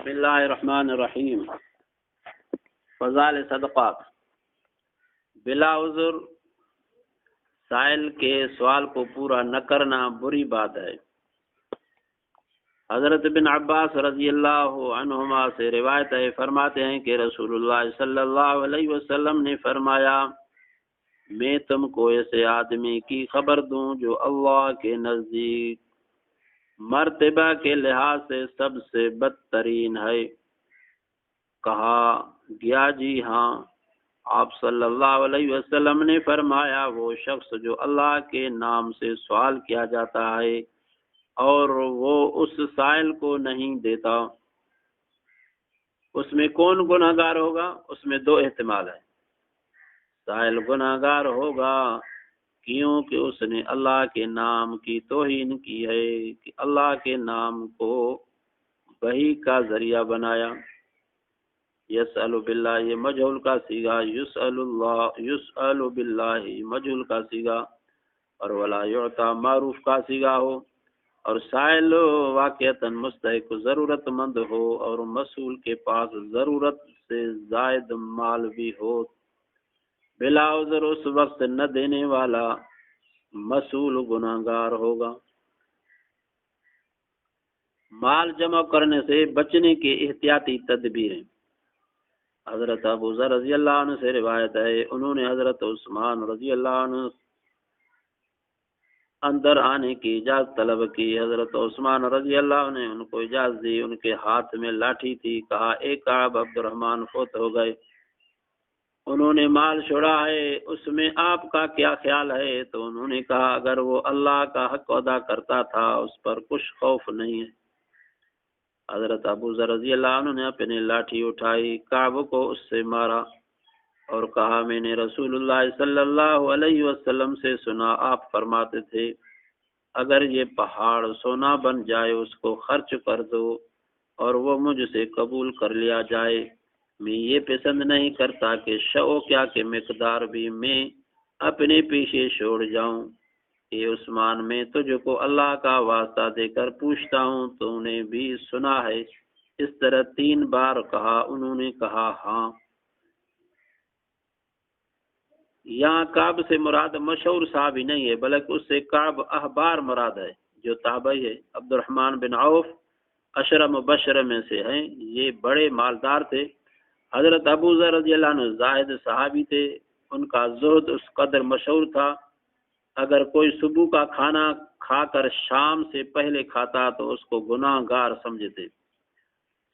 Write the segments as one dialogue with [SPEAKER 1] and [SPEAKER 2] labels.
[SPEAKER 1] بسم اللہ الرحمن الرحیم۔ فضائل صدقات۔ بلا عذر سائل کے سوال کو پورا نہ کرنا بری بات ہے۔ حضرت بن عباس رضی اللہ عنہما سے روایت ہے، فرماتے ہیں کہ رسول اللہ صلی اللہ علیہ وسلم نے فرمایا، میں تم کو ایسے آدمی کی خبر دوں جو اللہ کے نزدیک مرتبہ کے لحاظ سے سب سے بدترین ہے۔ کہا گیا جی ہاں۔ آپ صلی اللہ علیہ وسلم نے فرمایا، وہ شخص جو اللہ کے نام سے سوال کیا جاتا ہے اور وہ اس سائل کو نہیں دیتا، اس میں کون گناہ گار ہوگا؟ اس میں دو احتمال ہے۔ سائل گناہ گار ہوگا کیونکہ اس نے اللہ کے نام کی توہین کی ہے، کہ اللہ کے نام کو وحی کا ذریعہ بنایا۔ یسأل باللہ یہ مجہول کا صیغہ، یسأل باللہ مجہول کا صیغہ، اور ولا یعطا معروف کا صیغہ ہو، اور سائل واقعتاً مستحق ضرورت مند ہو اور مسئول کے پاس ضرورت سے زائد مال بھی ہو۔ بلا عذر اس وقت نہ دینے والا مسئول گناہ گار ہوگا۔ مال جمع کرنے سے بچنے کے احتیاطی تدبیریں۔ حضرت ابو ذر رضی اللہ عنہ سے روایت ہے، انہوں نے حضرت عثمان رضی اللہ عنہ اندر آنے کی اجازت طلب کی۔ حضرت عثمان رضی اللہ عنہ نے ان کو اجازت دی۔ ان کے ہاتھ میں لاٹھی تھی۔ کہا، ایک کعب عبد الرحمن فوت ہو گئے، انہوں نے مال چھوڑا ہے، اس میں آپ کا کیا خیال ہے؟ تو انہوں نے کہا، اگر وہ اللہ کا حق ادا کرتا تھا اس پر کچھ خوف نہیں ہے۔ حضرت ابو ذر رضی اللہ عنہ نے اپنی لاٹھی اٹھائی، کعب کو اس سے مارا اور کہا، میں نے رسول اللہ صلی اللہ علیہ وسلم سے سنا، آپ فرماتے تھے، اگر یہ پہاڑ سونا بن جائے اس کو خرچ کر دو اور وہ مجھ سے قبول کر لیا جائے۔ میں یہ پسند نہیں کرتا کہ شو کیا کہ مقدار بھی میں اپنے پیچھے چھوڑ جاؤں۔ اے عثمان، میں تجھ کو اللہ کا واسطہ دے کر پوچھتا ہوں، تو نے بھی سنا ہے؟ اس طرح 3 بار کہا۔ انہوں نے کہا، ہاں۔ یہاں کعب سے مراد مشہور صحابی نہیں ہے، بلکہ اس سے کعب احبار مراد ہے جو تابعی ہے۔ عبد الرحمن بن عوف 10 مبشرہ میں سے ہیں، یہ بڑے مالدار تھے۔ حضرت ابو ذر رضی اللہ عنہ زاہد صحابی تھے، ان کا زہد اس قدر مشہور تھا، اگر کوئی صبح کا کھانا کھا کر شام سے پہلے کھاتا تو اس کو گناہ گار سمجھتے۔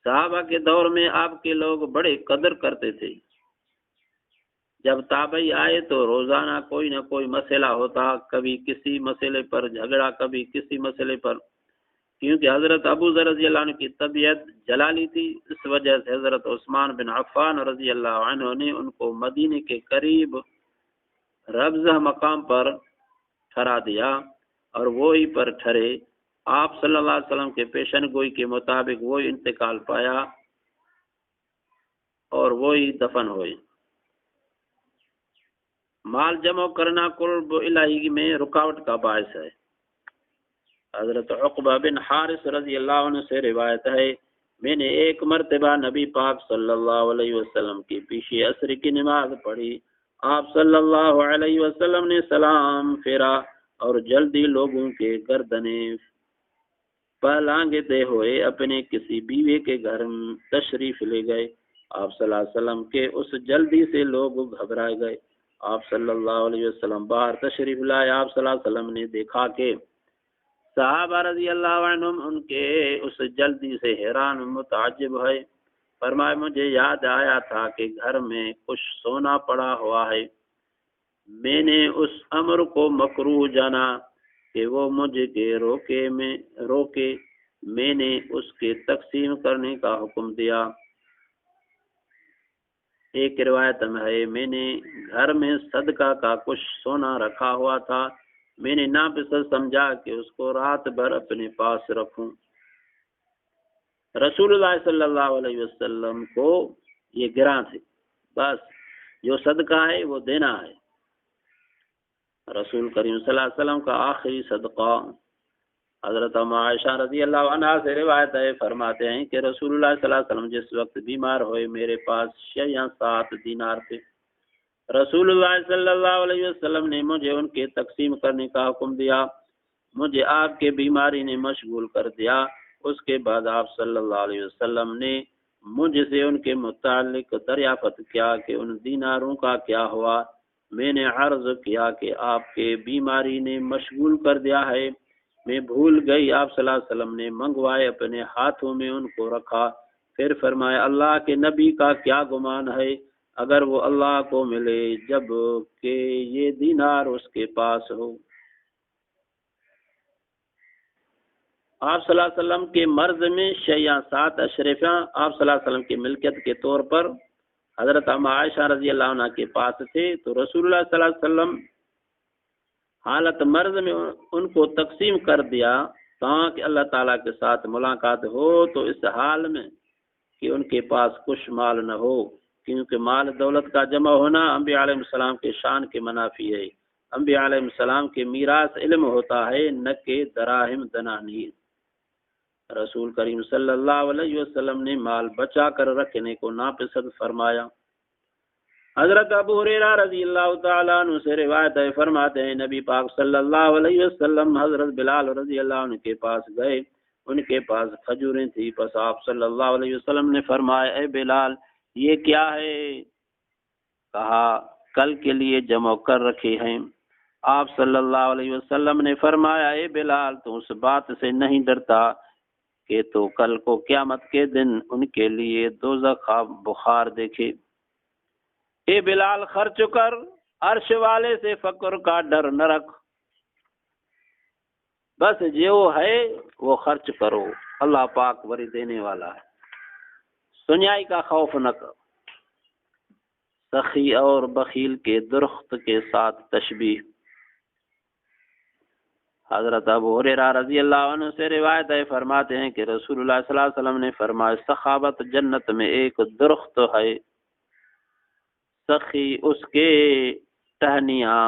[SPEAKER 1] صحابہ کے دور میں آپ کے لوگ بڑے قدر کرتے تھے۔ جب تابعی آئے تو روزانہ کوئی نہ کوئی مسئلہ ہوتا، کبھی کسی مسئلے پر جھگڑا، کبھی کسی مسئلے پر، کیونکہ حضرت ابو ذر رضی اللہ عنہ کی طبیعت جلالی تھی، اس وجہ سے حضرت عثمان بن عفان رضی اللہ عنہ نے ان کو مدینے کے قریب ربضہ مقام پر ٹھہرا دیا اور وہی پر ٹھہرے۔ آپ صلی اللہ علیہ وسلم کے پیشن گوئی کے مطابق وہی انتقال پایا اور وہی دفن ہوئے۔ مال جمع کرنا قرب الہی میں رکاوٹ کا باعث ہے۔ حضرت عقبہ بن حارث رضی اللہ عنہ سے روایت ہے، میں نے ایک مرتبہ نبی پاک صلی اللہ علیہ وسلم کے پیچھے عصر کی نماز پڑھی۔ آپ صلی اللہ علیہ وسلم نے سلام پھیرا اور جلدی لوگوں کے گردنیں پہلانگتے ہوئے اپنے کسی بیوے کے گھر تشریف لے گئے۔ آپ صلی اللہ علیہ وسلم کے اس جلدی سے لوگ گھبرائے گئے۔ آپ صلی اللہ علیہ وسلم باہر تشریف لائے۔ آپ صلی اللہ علیہ وسلم نے دیکھا کہ صحابہ رضی اللہ عنہم ان کے اس جلدی سے حیران متعجب ہے۔ فرمایا، مجھے یاد آیا تھا کہ گھر میں کچھ سونا پڑا ہوا ہے، میں نے اس امر کو مکروہ جانا کہ وہ مجھے کے روکے، میں نے اس کے تقسیم کرنے کا حکم دیا۔ ایک روایت میں ہے، میں نے گھر میں صدقہ کا کچھ سونا رکھا ہوا تھا، میں نے ناپسند سمجھا کہ اس کو رات بھر اپنے پاس رکھوں۔ رسول اللہ صلی اللہ علیہ وسلم کو یہ گراں تھے، بس جو صدقہ ہے وہ دینا ہے۔ رسول کریم صلی اللہ علیہ وسلم کا آخری صدقہ حضرت عائشہ رضی اللہ عنہا سے روایت ہے، فرماتے ہیں کہ رسول اللہ صلی اللہ علیہ وسلم جس وقت بیمار ہوئے میرے پاس 6 یا 7 دینار تھے۔ رسول اللہ صلی اللہ علیہ وسلم نے مجھے ان کے تقسیم کرنے کا حکم دیا، مجھے آپ کے بیماری نے مشغول کر دیا۔ اس کے بعد آپ صلی اللہ علیہ وسلم نے مجھ سے ان کے متعلق دریافت کیا کہ ان دیناروں کا کیا ہوا۔ میں نے عرض کیا کہ آپ کے بیماری نے مشغول کر دیا ہے، میں بھول گئی۔ آپ صلی اللہ علیہ وسلم نے منگوائے، اپنے ہاتھوں میں ان کو رکھا، پھر فرمایا اللہ کے نبی کا کیا گمان ہے اگر وہ اللہ کو ملے جب کہ یہ دینار اس کے پاس ہو۔ آپ صلی اللہ علیہ وسلم کے مرض میں 6 یا 7 اشرفیاں آپ صلی اللہ علیہ وسلم کی ملکیت کے طور پر حضرت عائشہ رضی اللہ عنہ کے پاس تھے، تو رسول اللہ صلی اللہ علیہ وسلم حالت مرض میں ان کو تقسیم کر دیا تاکہ اللہ تعالیٰ کے ساتھ ملاقات ہو، تو اس حال میں کہ ان کے پاس کچھ مال نہ ہو، کیونکہ مال دولت کا جمع ہونا انبیاء علیہ السلام کے شان کے منافی ہے۔ انبیاء علیہ السلام کے میراث علم ہوتا ہے، نہ کہ دراہم دنانیر۔ رسول کریم صلی اللہ علیہ وسلم نے مال بچا کر رکھنے کو ناپسند فرمایا۔ حضرت ابو ہریرہ رضی اللہ تعالیٰ عنہ سے روایت ہے، فرماتے ہیں نبی پاک صلی اللہ علیہ وسلم حضرت بلال رضی اللہ عنہ کے پاس گئے، ان کے پاس کھجوریں تھی، پس آپ صلی اللہ علیہ وسلم نے فرمایا اے بلال یہ کیا ہے؟ کہا کل کے لیے جمع کر رکھے ہیں۔ آپ صلی اللہ علیہ وسلم نے فرمایا اے بلال تو اس بات سے نہیں ڈرتا کہ تو کل کو قیامت کے دن ان کے لیے دوزخ کا بخار دیکھے۔ اے بلال خرچ کر، عرش والے سے فقر کا ڈر نہ رکھ، بس جو ہے وہ خرچ کرو، اللہ پاک بری دینے والا ہے، سنیائی کا خوف نہ کر۔ سخی اور بخیل کے درخت کے ساتھ تشبیہ۔ حضرت ابو ہریرہ رضی اللہ عنہ سے روایت ہے، فرماتے ہیں کہ رسول اللہ صلی اللہ علیہ وسلم نے فرمایا سخاوت جنت میں ایک درخت ہے، سخی اس کے ٹہنیاں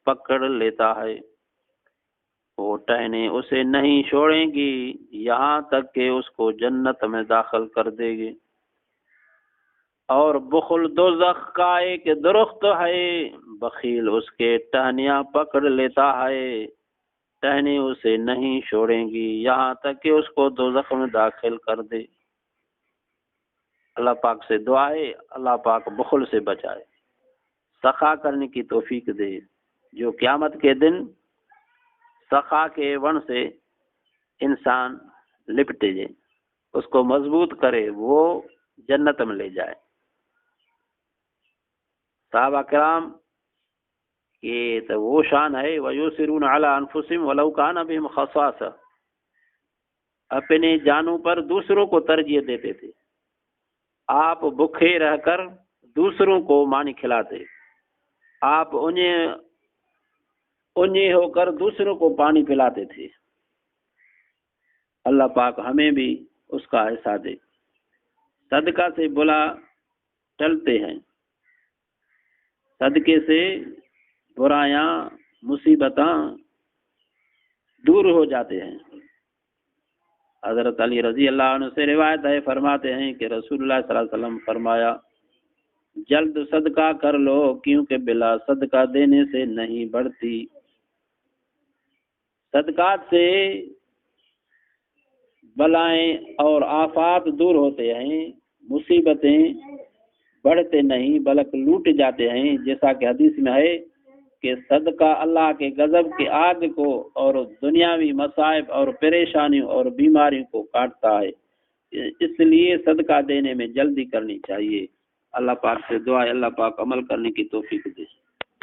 [SPEAKER 1] پکڑ لیتا ہے، وہ ٹہنیں اسے نہیں چھوڑیں گی یہاں تک کہ اس کو جنت میں داخل کر دے گی۔ اور بخل دوزخ کا ایک درخت ہے، بخیل اس کے ٹہنیاں پکڑ لیتا ہے، ٹہنی اسے نہیں چھوڑیں گی یہاں تک کہ اس کو دوزخ میں داخل کر دے۔ اللہ پاک سے دعا ہے اللہ پاک بخل سے بچائے، سخا کرنے کی توفیق دے، جو قیامت کے دن سخا کے ون سے انسان لپٹے جائے، اس کو مضبوط کرے، وہ جنت میں لے جائے۔ صحابہ کرام یہ تو وہ شان ہے وَيُؤْثِرُونَ عَلَىٰ أَنفُسِهِمْ وَلَوْ كَانَ بِهِمْ خَصَاصَةٌ، اپنے جانوں پر دوسروں کو ترجیح دیتے تھے۔ آپ بھوکے رہ کر دوسروں کو مانی کھلاتے، آپ انہیں ہو کر دوسروں کو پانی پلاتے تھے۔ اللہ پاک ہمیں بھی اس کا احساس دے۔ صدقہ سے بلا ٹلتے ہیں، صدقے سے برایاں مصیبتاں دور ہو جاتے ہیں۔ حضرت علی رضی اللہ عنہ سے روایت ہے، فرماتے ہیں کہ رسول اللہ صلی اللہ علیہ وسلم فرمایا جلد صدقہ کر لو کیونکہ بلا صدقہ دینے سے نہیں بڑھتی۔ صدقات سے بلائیں اور آفات دور ہوتے ہیں، مصیبتیں بڑھتے نہیں بلکہ لوٹ جاتے ہیں، جیسا کہ حدیث میں ہے کہ صدقہ اللہ کے غضب کے آگ کو اور دنیاوی مصائب اور پریشانیوں اور بیماریوں کو کاٹتا ہے، اس لیے صدقہ دینے میں جلدی کرنی چاہیے۔ اللہ پاک سے دعا ہے اللہ پاک عمل کرنے کی توفیق دے۔